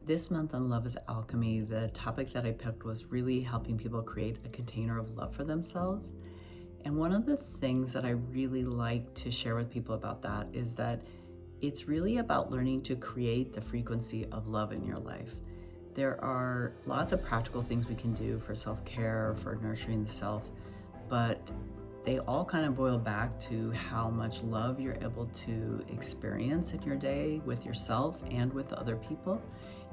This month on Love is Alchemy, the topic that I picked was really helping people create a container of love for themselves. And one of the things that I really like to share with people about that is that it's really about learning to create the frequency of love in your life. There are lots of practical things we can do for self-care, for nurturing the self, but they all kind of boil back to how much love you're able to experience in your day with yourself and with other people.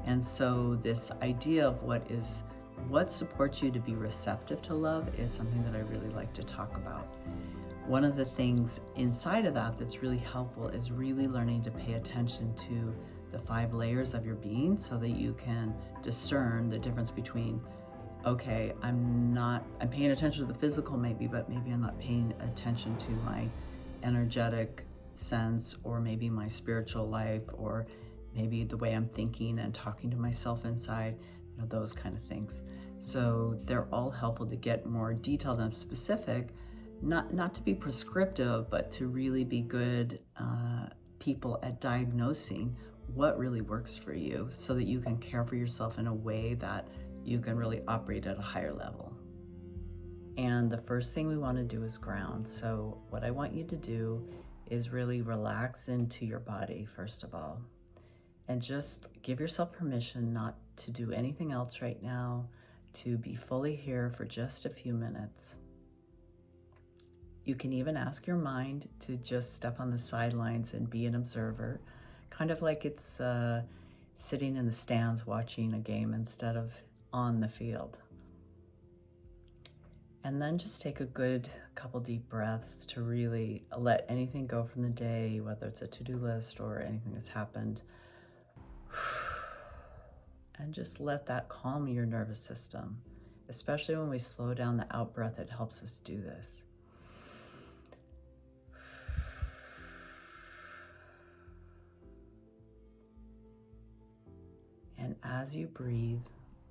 And so this idea of what supports you to be receptive to love is something that I really like to talk about. One of the things inside of that that's really helpful is really learning to pay attention to the 5 layers of your being so that you can discern the difference between, okay, I'm paying attention to the physical maybe, but maybe I'm not paying attention to my energetic sense, or maybe my spiritual life, or maybe the way I'm thinking and talking to myself inside, those kind of things. So they're all helpful to get more detailed and specific, not to be prescriptive, but to really be good people at diagnosing what really works for you so that you can care for yourself in a way that you can really operate at a higher level. And the first thing we want to do is ground. So what I want you to do is really relax into your body, first of all, and just give yourself permission not to do anything else right now, to be fully here for just a few minutes. You can even ask your mind to just step on the sidelines and be an observer, kind of like it's sitting in the stands watching a game instead of on the field. And then just take a good couple deep breaths to really let anything go from the day, whether it's a to-do list or anything that's happened. And just let that calm your nervous system. Especially when we slow down the out breath, it helps us do this. And as you breathe,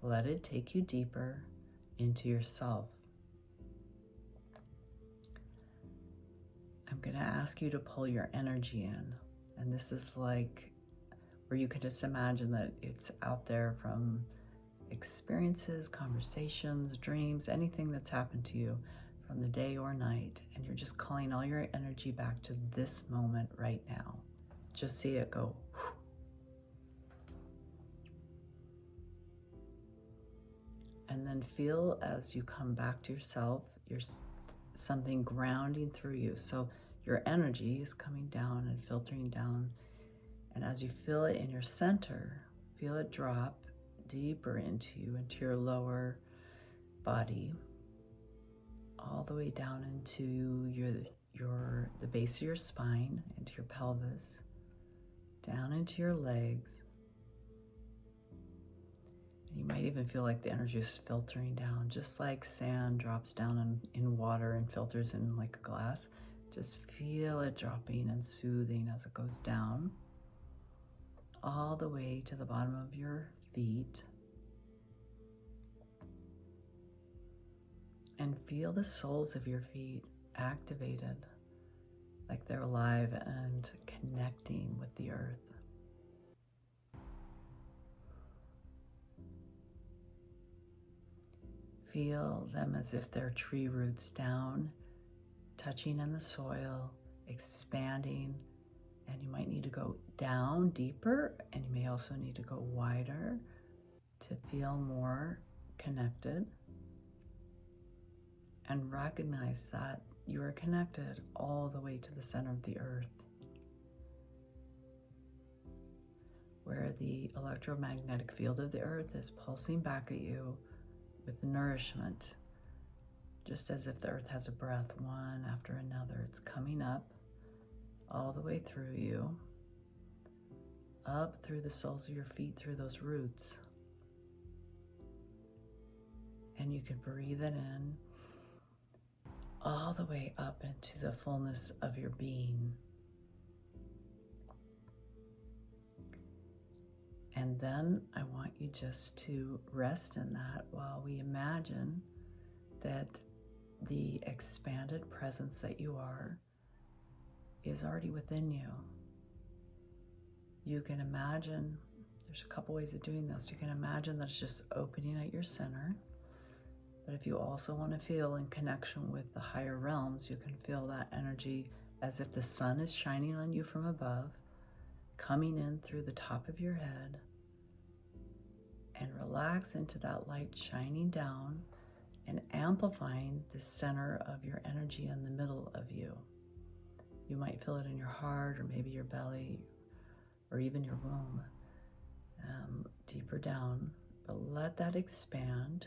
let it take you deeper into yourself. I'm going to ask you to pull your energy in. And this is like where you can just imagine that it's out there from experiences, conversations, dreams, anything that's happened to you from the day or night. And you're just calling all your energy back to this moment right now. Just see it go. And then feel as you come back to yourself, something grounding through you. So your energy is coming down and filtering down. And as you feel it in your center, feel it drop deeper into you, into your lower body, all the way down into the base of your spine, into your pelvis, down into your legs. And you might even feel like the energy is filtering down, just like sand drops down in water and filters in like a glass. Just feel it dropping and soothing as it goes down, all the way to the bottom of your feet. And feel the soles of your feet activated, like they're alive and connecting with the earth. Feel them as if they're tree roots down, touching in the soil, expanding, and you might need to go down deeper, and you may also need to go wider to feel more connected. And recognize that you are connected all the way to the center of the earth, where the electromagnetic field of the earth is pulsing back at you with nourishment, just as if the earth has a breath, one after another. It's coming up all the way through you, up through the soles of your feet, through those roots. And you can breathe it in all the way up into the fullness of your being. And then I want you just to rest in that while we imagine that the expanded presence that you are is already within you. You can imagine There's a couple ways of doing this. You can imagine that it's just opening at your center. But if you also want to feel in connection with the higher realms, you can feel that energy as if the sun is shining on you from above, coming in through the top of your head, and relax into that light shining down and amplifying the center of your energy in the middle of you. You might feel it in your heart, or maybe your belly, or even your womb, deeper down, but let that expand.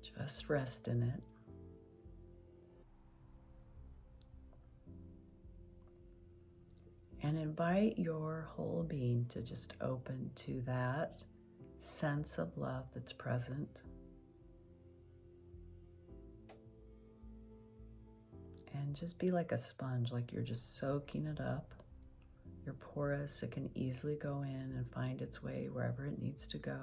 Just rest in it. And invite your whole being to just open to that sense of love that's present. And just be like a sponge, like you're just soaking it up. You're porous, it can easily go in and find its way wherever it needs to go.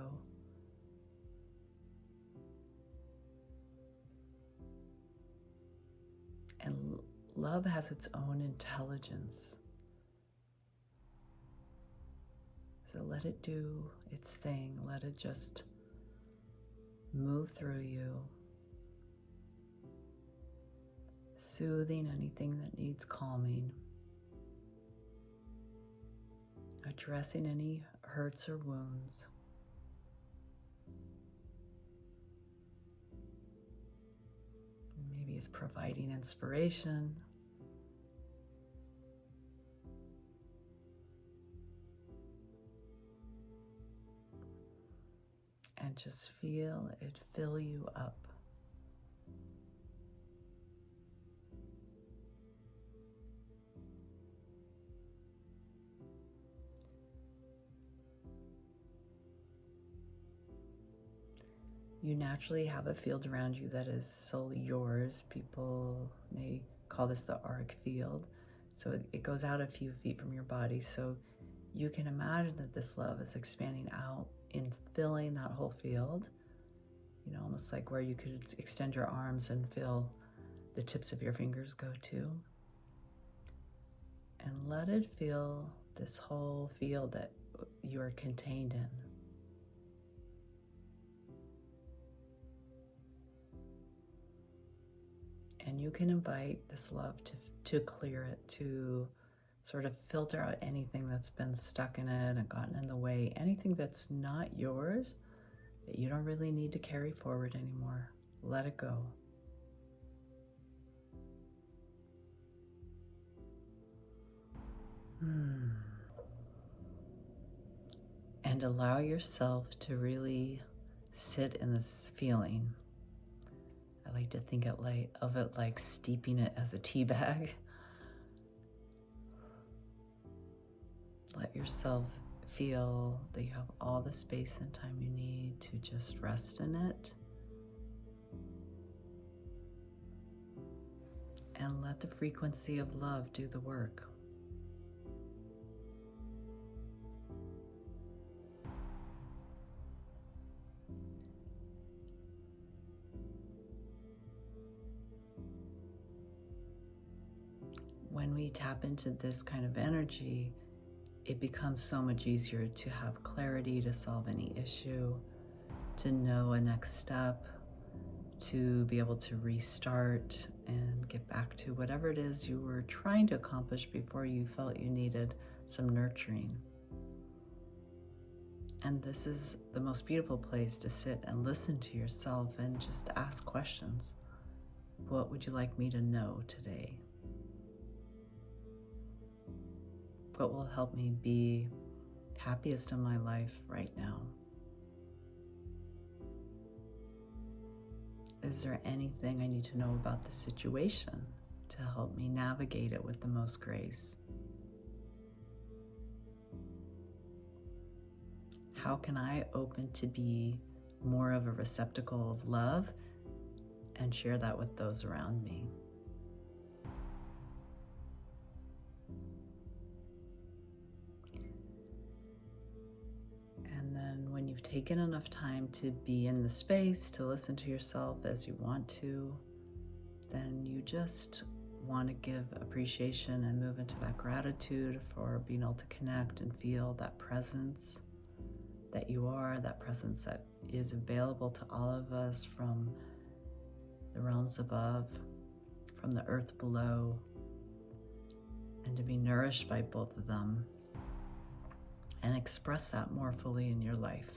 And love has its own intelligence. So let it do its thing. Let it just move through you, soothing anything that needs calming, addressing any hurts or wounds. Maybe it's providing inspiration. And just feel it fill you up. You naturally have a field around you that is solely yours. People may call this the auric field. So it goes out a few feet from your body. So you can imagine that this love is expanding out in filling that whole field, almost like where you could extend your arms and feel the tips of your fingers go to. And let it fill this whole field that you are contained in. And you can invite this love to clear it, to sort of filter out anything that's been stuck in it and gotten in the way, anything that's not yours that you don't really need to carry forward anymore. Let it go. And allow yourself to really sit in this feeling. I like to think of it like steeping it as a tea bag. Let yourself feel that you have all the space and time you need to just rest in it. And let the frequency of love do the work. When we tap into this kind of energy, it becomes so much easier to have clarity, to solve any issue, to know a next step, to be able to restart and get back to whatever it is you were trying to accomplish before you felt you needed some nurturing. And this is the most beautiful place to sit and listen to yourself and just ask questions. What would you like me to know today? What will help me be happiest in my life right now? Is there anything I need to know about the situation to help me navigate it with the most grace? How can I open to be more of a receptacle of love and share that with those around me? And then when you've taken enough time to be in the space, to listen to yourself as you want to, then you just want to give appreciation and move into that gratitude for being able to connect and feel that presence that you are, that presence that is available to all of us from the realms above, from the earth below, and to be nourished by both of them and express that more fully in your life.